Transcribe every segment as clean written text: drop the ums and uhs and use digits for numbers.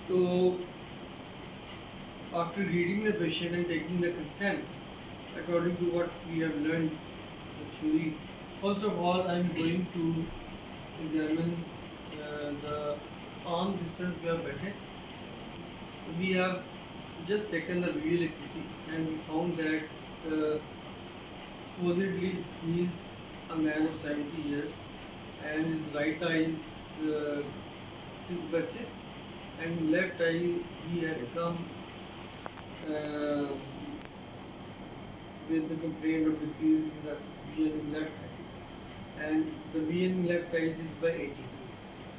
So after reading the patient and taking the consent, according to what we have learned the theory, first of all I am going to examine the arm distance we have better. We have just taken the visual acuity and we found that supposedly he is a man of 70 years and his right eye is 6 by 6 and left eye he has come uh, with the complaint of decrease in the vision in left eye and the vision in left eye is by 80.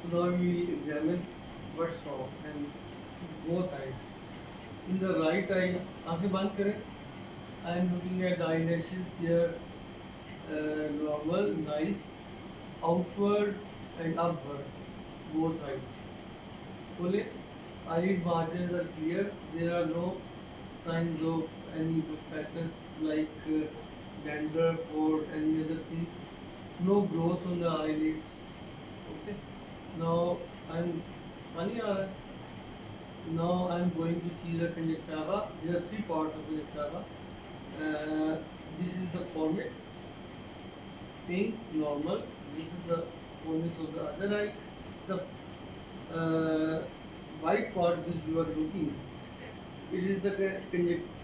So now we examine what's wrong and both eyes. In the right eye, आंखें बंद करें. I am looking at the eyelashes. They are normal, nice, outward and upward, both eyes. Fully, eyelid margins are clear. There are no signs of any factors like dandruff or any other thing. No growth on the eyelids. Okay. Now I'm funny. Now I'm going to see the conjunctiva. There are three parts of conjunctiva. This is the fornix, pink, normal. This is the fornix of the other eye. The white part which you are looking, it is the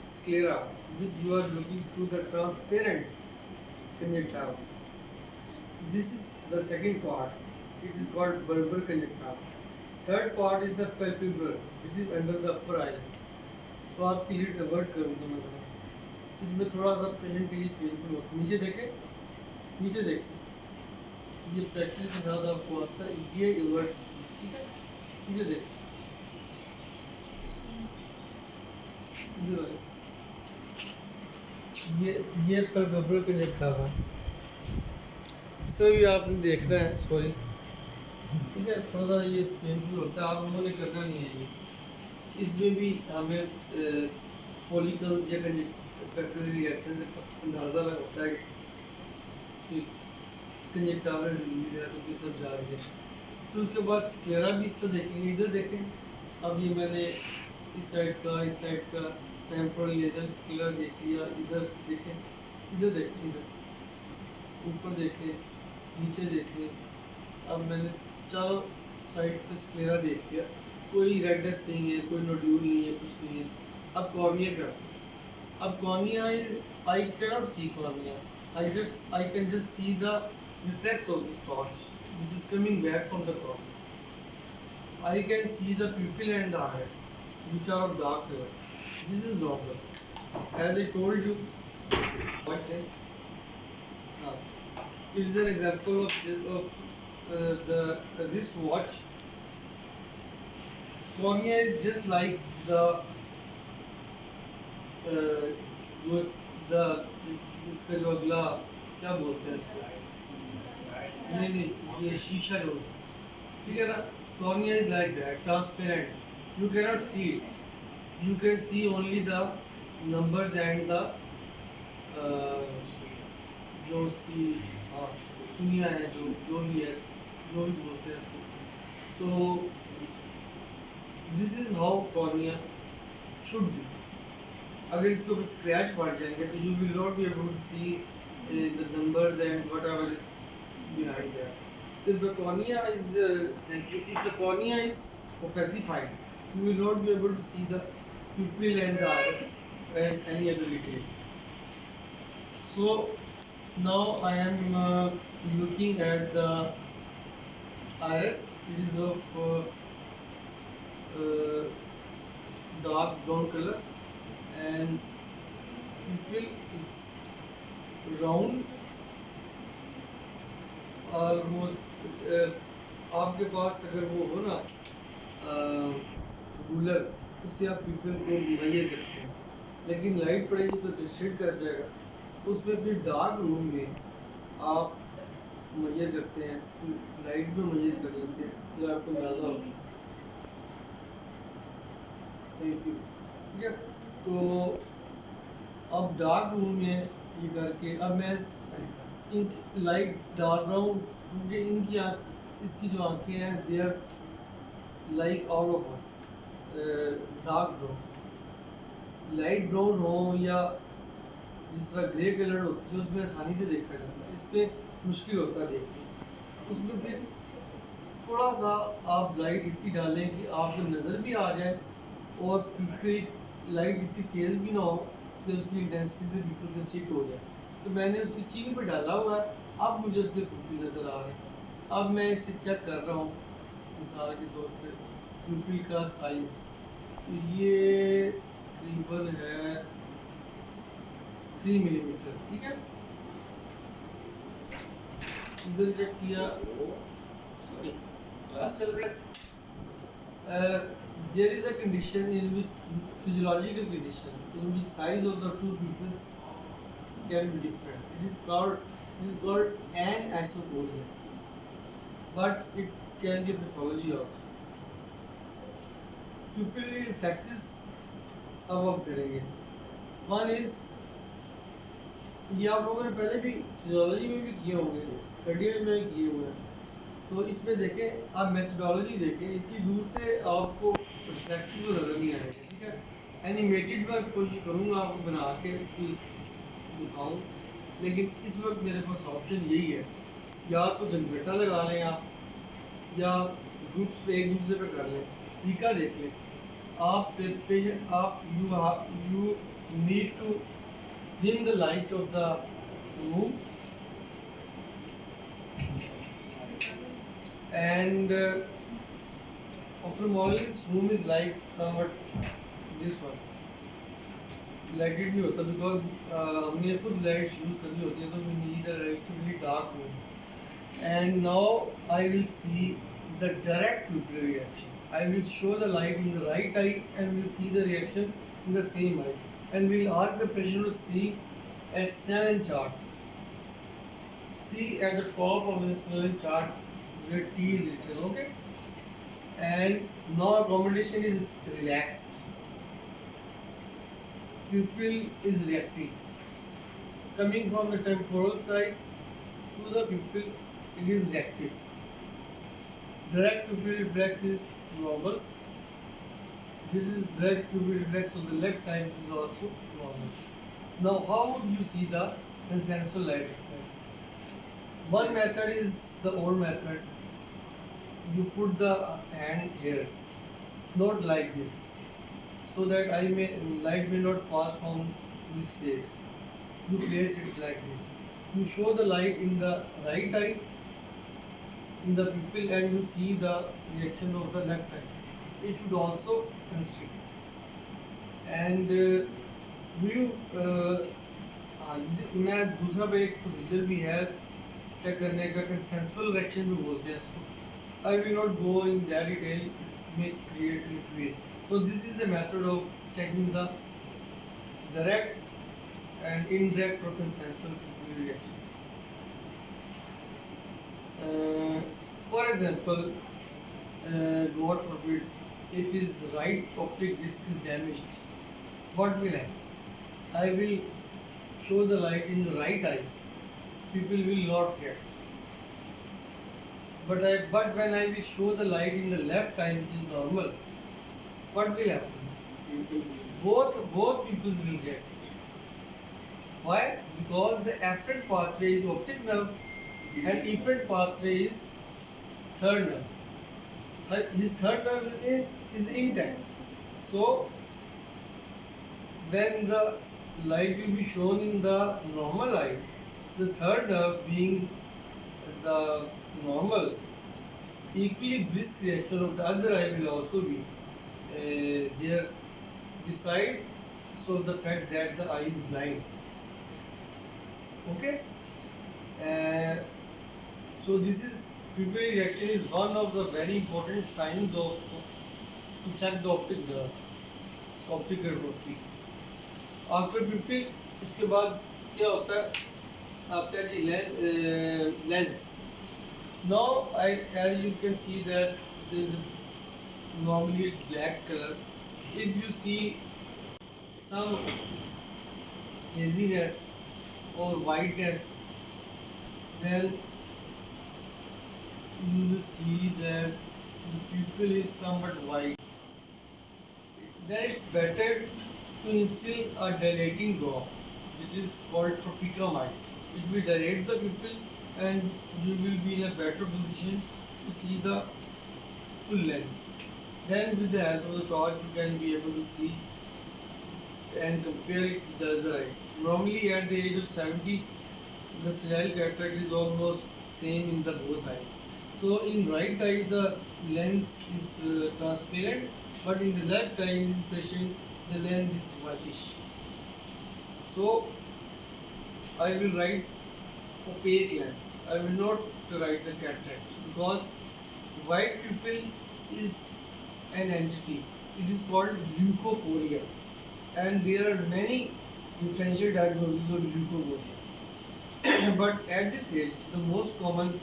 sclera which you are looking through the transparent conjunctiva. This is the second part. It is called bulbar conjunctiva. Third part is the palpebral, which is under the upper eye. तो आपके लिए divert करूँगा मैं थोड़ा. इसमें थोड़ा सा patient के लिए पेनफुल होता है. नीचे देखें, नीचे देखें. ये प्रैक्टिस के साथ आपको आता है. ये डिवर्ट, ठीक है. नीचे देखें. ये palpebral conjunctiva. इसमें भी आपने देखना है. सॉरी, ठीक है. थोड़ा सा ये पेनफुल होता है. आप लोगों ने करना नहीं है ये. इसमें भी हमें फॉलिकल्स या पेपिलरी रिएक्शन से अंदाज़ा होता है कि कंजक्टिवल डिजीज है तो किस सब जा रही है. तो उसके बाद स्क्लेरा भी इससे देखेंगे. इधर देखें. अब ये मैंने इस साइड का टेम्पोरल लेजर स्क्लेरा देख लिया. इधर देखें, इधर देखें, इधर ऊपर देखें, नीचे देखें. अब मैंने चारों साइड पे स्क्लेरा देख लिया. कोई रेडनेस नहीं है, कोई नोड्यूल नहीं है, कुछ नहीं है. अब कॉर्निया क्या? अब cornea is, I cannot see cornea. I can just see the reflex of this torch which is coming back from the cornea. I can see the pupil and the iris which are of dark color. This is normal. As I told you, what then? It is an example of the wristwatch. Cornea is just like the इसका जो अगला क्या बोलते हैं इसको, नहीं ये शीशा जो, ठीक है ना. Cornea is like that, transparent. You cannot see it. You can see only the numbers and the जो उसकी सुनिया है, जो भी है, जो भी बोलते हैं इसको. तो this is how cornea should be. अगर इसके ऊपर स्क्रैच पड़ जाएंगे तो you will not be able to see the numbers and whatever is behind that. If the cornea is opacified, you will not be able to see the pupil and the iris and any other detail. So now I am looking at the iris. It is of dark brown color and pupil is round. और वो आपके पास अगर वो हो ना ruler, उससे आप people को मेजर करते हैं. लेकिन लाइट पड़ेगी तो डिस्ट्रेक्ट कर जाएगा. उसमें फिर डार्क रूम में आप मेजर करते हैं, लाइट में मेजर कर लेते हैं, फिर आपको अंदाजा होगा. Thank you. ठीक है. तो अब डार्क रूम में ये करके अब मैं लाइट डाल रहा हूँ क्योंकि इनकी इसकी जो आंखें हैं they are like all of us. Dark brown, light brown हो या जिस तरह ग्रे कलर होती है उसमें आसानी से देखा जाता है, इस पर मुश्किल होता है देखना। उसमें फिर थोड़ा सा आप लाइट इतनी डालें कि आपको नज़र भी आ जाए और क्योंकि लाइट इतनी तेज़ भी ना हो कि उसकी इंटेंसिटी से बिल्कुल कंसीट हो जाए। तो मैंने उसकी चीन पे डाला हुआ है, अब मुझे उसके पिंपल नज़र आ रहे हैं। अब मैं इसे चेक कर रहा हूँ मिसाल के तौर पे पिंपल का साइज़, ये तकरीबन है 3 मिलीमीटर, ठीक है। इधर चेक किया, uh, there is a condition in which physiological condition in which size of the two pupils can be different. It is called anisocoria, but it can be pathology also. Pupil reflexes अब हम करेंगे। One is, ये आप लोगों ने पहले भी physiology में भी किए होंगे, थर्ड ईयर में भी किए हुए हैं। तो इसमें देखें, आप मेथडोलॉजी देखें, इतनी दूर से आपको रिफ्लेक्सिव नज़र नहीं आएगा, ठीक है। एनिमेटेड में कोशिश करूँगा आपको बना के उसकी दिखाऊँ, लेकिन इस वक्त मेरे पास ऑप्शन यही है, या तो जनरेटर लगा लें आप, या ग्रुप्स पे एक दूसरे पे कर लें, तरीका देख लें। आप पेशेंट आप you need to dim the light of the room and ophthalmologist room is like somewhat this one, lighted नहीं होता because हमने खुद लाइट्स यूज करनी होती है, तो we need a relatively dark room. And now I will see the direct pupillary reaction. I will show the light in the right eye and we'll see the reaction in the same eye, and we'll ask the patient to see at Snellen chart. See at the top of the Snellen chart where T is written, okay? And now accommodation is relaxed. Pupil is reacting. Coming from the temporal side to the pupil, it is reactive. Direct pupil reflex is normal. This is direct pupil reflex of the left eye, which is also normal. Now, how would you see the consensual light reflex? One method is the old method. You put the hand here, not like this, so that light may not pass from this place. You place it like this. You show the light in the right eye, in the pupil, and you see the reaction of the left eye. It should also constrict. And do you मैं दूसरा पे एक procedure भी है check करने का, consensual reaction भी बोलते हैं इसको। I will not go in that detail, it may create confusion. So this is the method of checking the direct and indirect or consensual reaction. For example, God forbid, if his right optic disc is damaged, what will happen? I will show the light in the right eye, people will not get. But when I will show the light in the left eye, which is normal, what will happen? Both people will get. Why? Because the afferent pathway is optic nerve and efferent pathway is third nerve. His third nerve is intact. So when the light will be shown in the normal eye, the third nerve being the normal, equally brisk reaction of the other eye will also be there beside, so the fact that the eye is blind. Okay, so this is pupillary reaction is one of the very important signs of to check the optic nerve, optic atrophy. After pupil, उसके बाद क्या होता है आपका जी lens. Now as you can see that there is normally it's black color. If you see some haziness or whiteness, then you will see that the pupil is somewhat white. then it's better to instill a dilating drop, which is called tropicamide. It will dilate the pupil and you will be in a better position to see the full lens. Then with the help of the torch you can be able to see and compare it with the other eye. Normally at the age of 70, the senile cataract is almost same in the both eyes. So in right eye the lens is transparent, but in the left eye in this patient the lens is whitish. So I will write opaque lens. I will not write the cataract because white pupil is an entity. It is called leukocoria, and there are many differential diagnoses of leukocoria. But at this age, the most common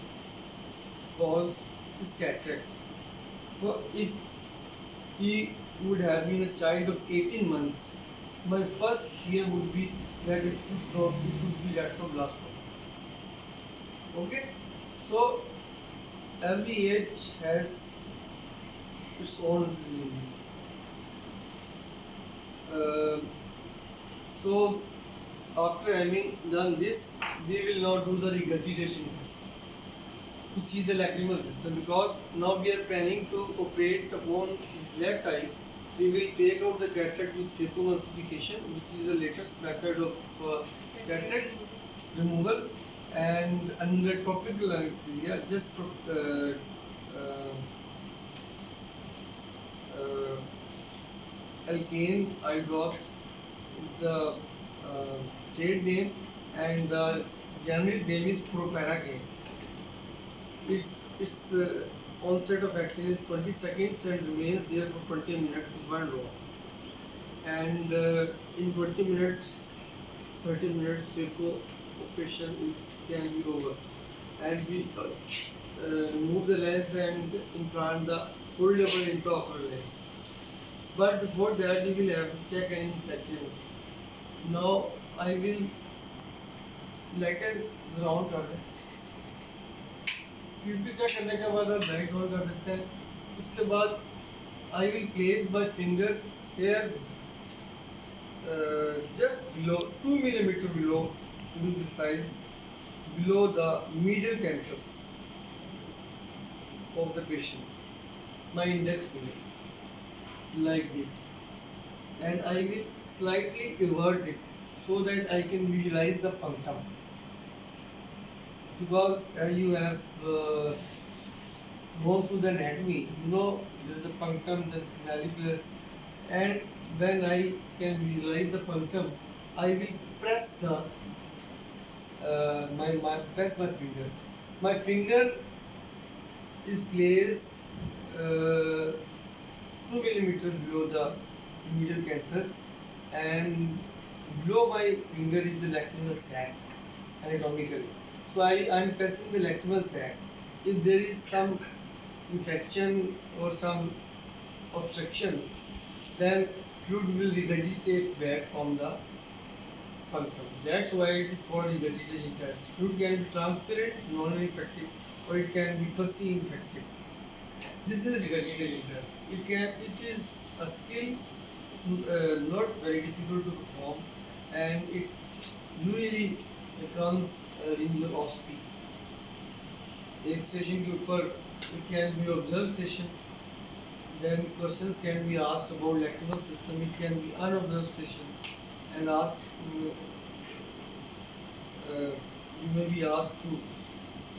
cause is cataract. So if he would have been a child of 18 months, my first fear would be that it could be retinoblastoma. Okay, so every age has its own disease. Uh, so after having done this, we will now do the regurgitation test to see the lacrimal system, because now we are planning to operate upon his left eye. We will take out the cataract with phacoemulsification, which is the latest method of cataract removal, and under topical anesthesia, just uh, Alkane eye drops is the trade name, and the generic name is Proparacaine. Its onset of action is 20 seconds and remains there for 20 minutes with one drop. And in 20 minutes, 30 minutes, phaco operation can be over. And we remove the lens and implant the foldable intraocular lens. But before that, we will have to check any infections. Now I will lighten round कर दें. pupil check करने के बाद आप light on कर सकते हैं. उसके बाद I will place my finger here just below 2 millimeter below, to be precise, below the medial canthus of the patient, my index finger, like this, and I will slightly invert it so that I can visualize the punctum, because you have gone through the anatomy, you know there is the punctum, the canaliculus, and when I can visualize the punctum, I will press the press my finger. My finger is placed 2 millimeter below the medial canthus, and below my finger is the lacrimal sac anatomically. So I am pressing the lacrimal sac. If there is some infection or some obstruction, then fluid will regurgitate back from the punctum. That's why it is called regurgitation test. Fluid can be transparent, non-infective, or it can be pussy-infective. This is regurgitation test. It is a skill not very difficult to perform, and it usually comes in your OSPI. एक station के ऊपर it can be observed station, then questions can be asked about lacrimal system. It can be unobserved station, and you may be asked to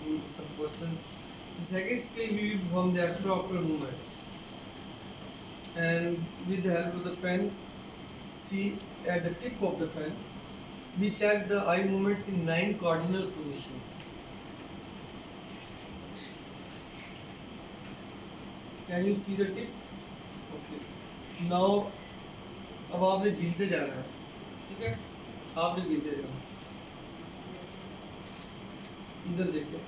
do some questions. The second skill we will perform the extraocular movements, and with the help of the pen, see at the tip of the pen, we check the eye movements in 9 cardinal positions. Can you see the tip? Okay. Now अब आपने गिनते जाना है, ठीक है? आपने गिनते जाना, इधर देखो.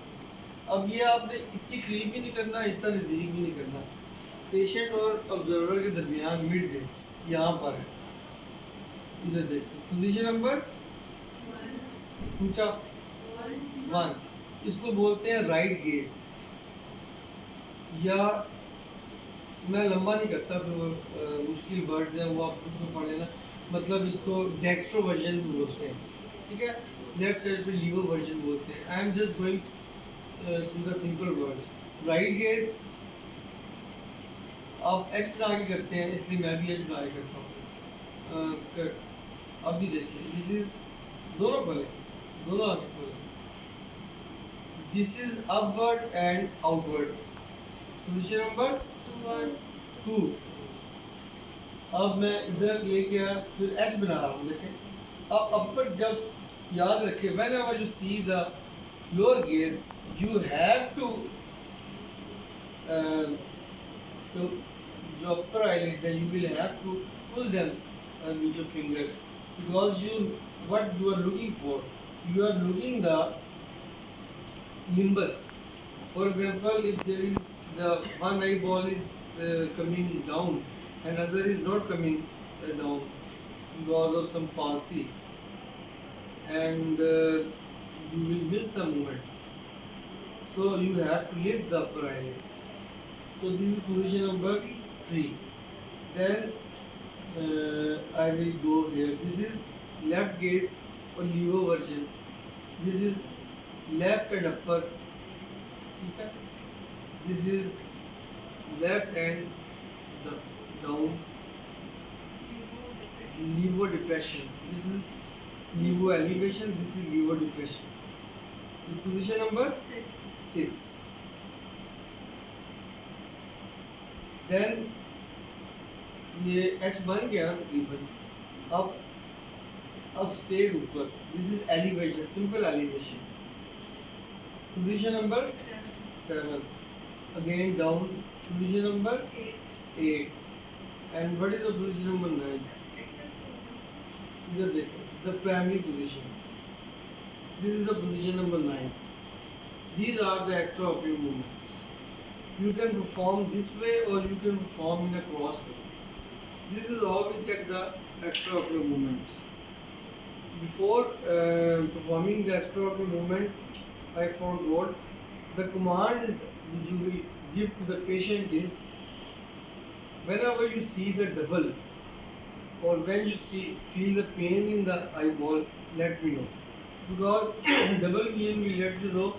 अब ये आपने इतनी क्लीन भी नहीं करना, इतना नजदीक भी नहीं करना. पेशेंट और ऑब्जर्वर के दरमियान मिड डे यहाँ पर है. इधर देखो, पोजीशन नंबर ऊंचा 1. इसको बोलते हैं राइट गेज, या मैं लंबा नहीं करता, फिर वो मुश्किल वर्ड्स हैं वो आप खुद को पढ़ लेना। मतलब इसको डेक्स्ट्रो वर्जन भी बोलते हैं, ठीक है। लेफ्ट साइड पे लीवर वर्जन बोलते हैं। I am just going through the simple words. Right gauge आप एच बना के करते हैं, इसलिए मैं भी एच बना के करता हूँ। अब भी देखिए, दिस इज दोनों खोले, दोनों आगे खोले। This is upward and outward. Position number 2। अब मैं इधर लेके आया, फिर एच बना रहा हूँ, देखें। अब अपर जब याद रखें, whenever you see the lower gaze you have to तो जो upper eyelid है you will have to pull them with your fingers, because you what you are looking for, you are looking the limbus. For example, if there is the one eyeball is coming down and other is not coming down because of some palsy, and you will miss the movement. So you have to lift the upper eyelids. So this is position number 3. Then I will go here. This is left gaze or lever version. This is left and upper. Okay. This is left and the down. Lever depression. This is lever elevation. This is lever depression. The position number 6. Then ये H बन गया ना तकरीबन। अब state ऊपर। This is elevation, simple elevation. Position number 7। Again down. Position number 8। And what is the position number 9? इधर देखो, the primary position. This is the position number 9। These are the extraocular movements. You can perform this way or you can perform in a cross way. This is how we check the extraocular movements. Before performing the extraocular movement, I forgot the command which you will give to the patient is, whenever you see the double or when you feel the pain in the eyeball, let me know, because double vision will let you know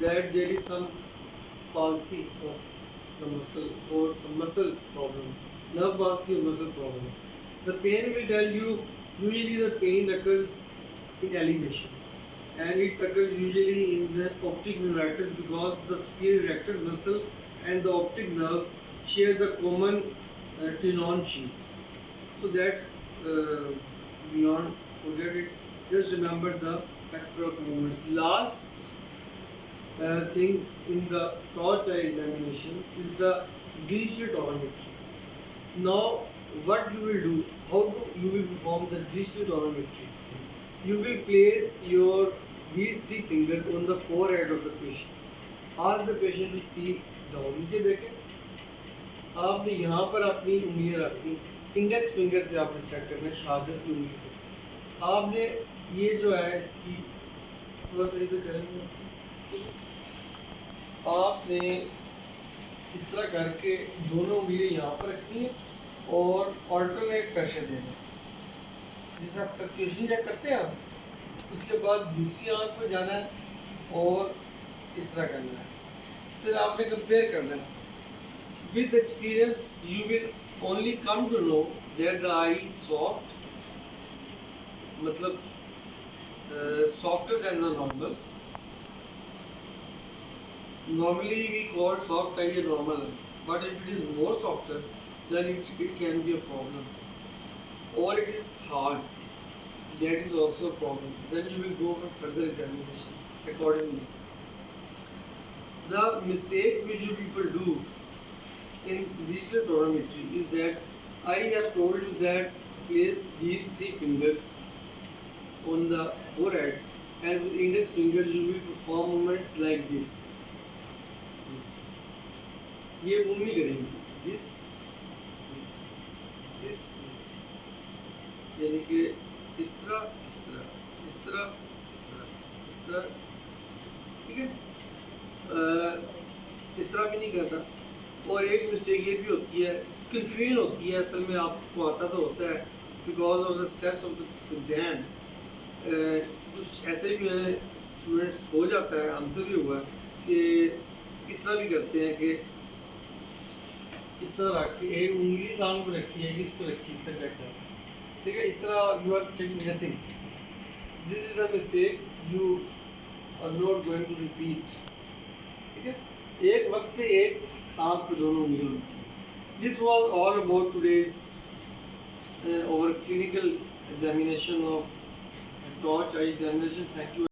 that there is some palsy of the muscle or some muscle problem, nerve palsy or muscle problem. The pain will tell you, usually the pain occurs in elevation and it occurs usually in the optic neuritis, because the superior rectus muscle and the optic nerve share the common tenon sheath. So that's beyond, forget it. Just remember the extraocular movements. Last thing in the torch eye examination is the digital torometry. Now, what you will do, how you will perform the digital torometry? You will place these 3 fingers on the forehead of the patient. Ask the patient to see down. नीचे देखें, आपने यहाँ पर अपनी उंगलियाँ रखनी, index finger से आपने चेक करना है, शहादत की उंगली से। आपने ये जो है इसकी थोड़ा सा इधर करेंगे, आपने इस तरह करके दोनों उंगलियां यहाँ पर रखनी है और ऑल्टरनेट प्रेशर देना है, जिससे आप फ्लक्चुएशन चेक करते हैं। उसके बाद दूसरी आंख पर जाना है और इस तरह करना है, फिर आपने कंपेयर करना है। With experience you will only come to know that the eye is soft, मतलब softer than the normal. Normally we call soft eye a normal, but if it is more softer, then it can be a problem. Or it is hard, that is also a problem. Then you will go for further examination accordingly. The mistake which you people do in digital torometry is that I have told you that place these 3 fingers on the forehead, and with index finger you will perform movements like this. ये move नहीं करेंगे, this, यानी कि इस तरह, ठीक है। इस तरह भी नहीं करना, और एक मिस्टेक ये भी होती है, कन्फ्यूजन होती है, असल में आपको आता तो होता है because of the stress of the exam. कुछ ऐसे भी मैंने स्टूडेंट्स हो जाता है, हमसे भी हुआ कि इस तरह भी करते हैं कि इस तरह रख के एक उंगली सामने पे रखी है, इस पे रखी, इससे चेक कर, ठीक है, इस तरह you are checking nothing, this is a mistake you are not going to repeat, ठीक है। एक वक्त पे एक सांप पे दोनों उंगली होनी चाहिए। This was all about today's our clinical examination of torch eye examination. Thank you.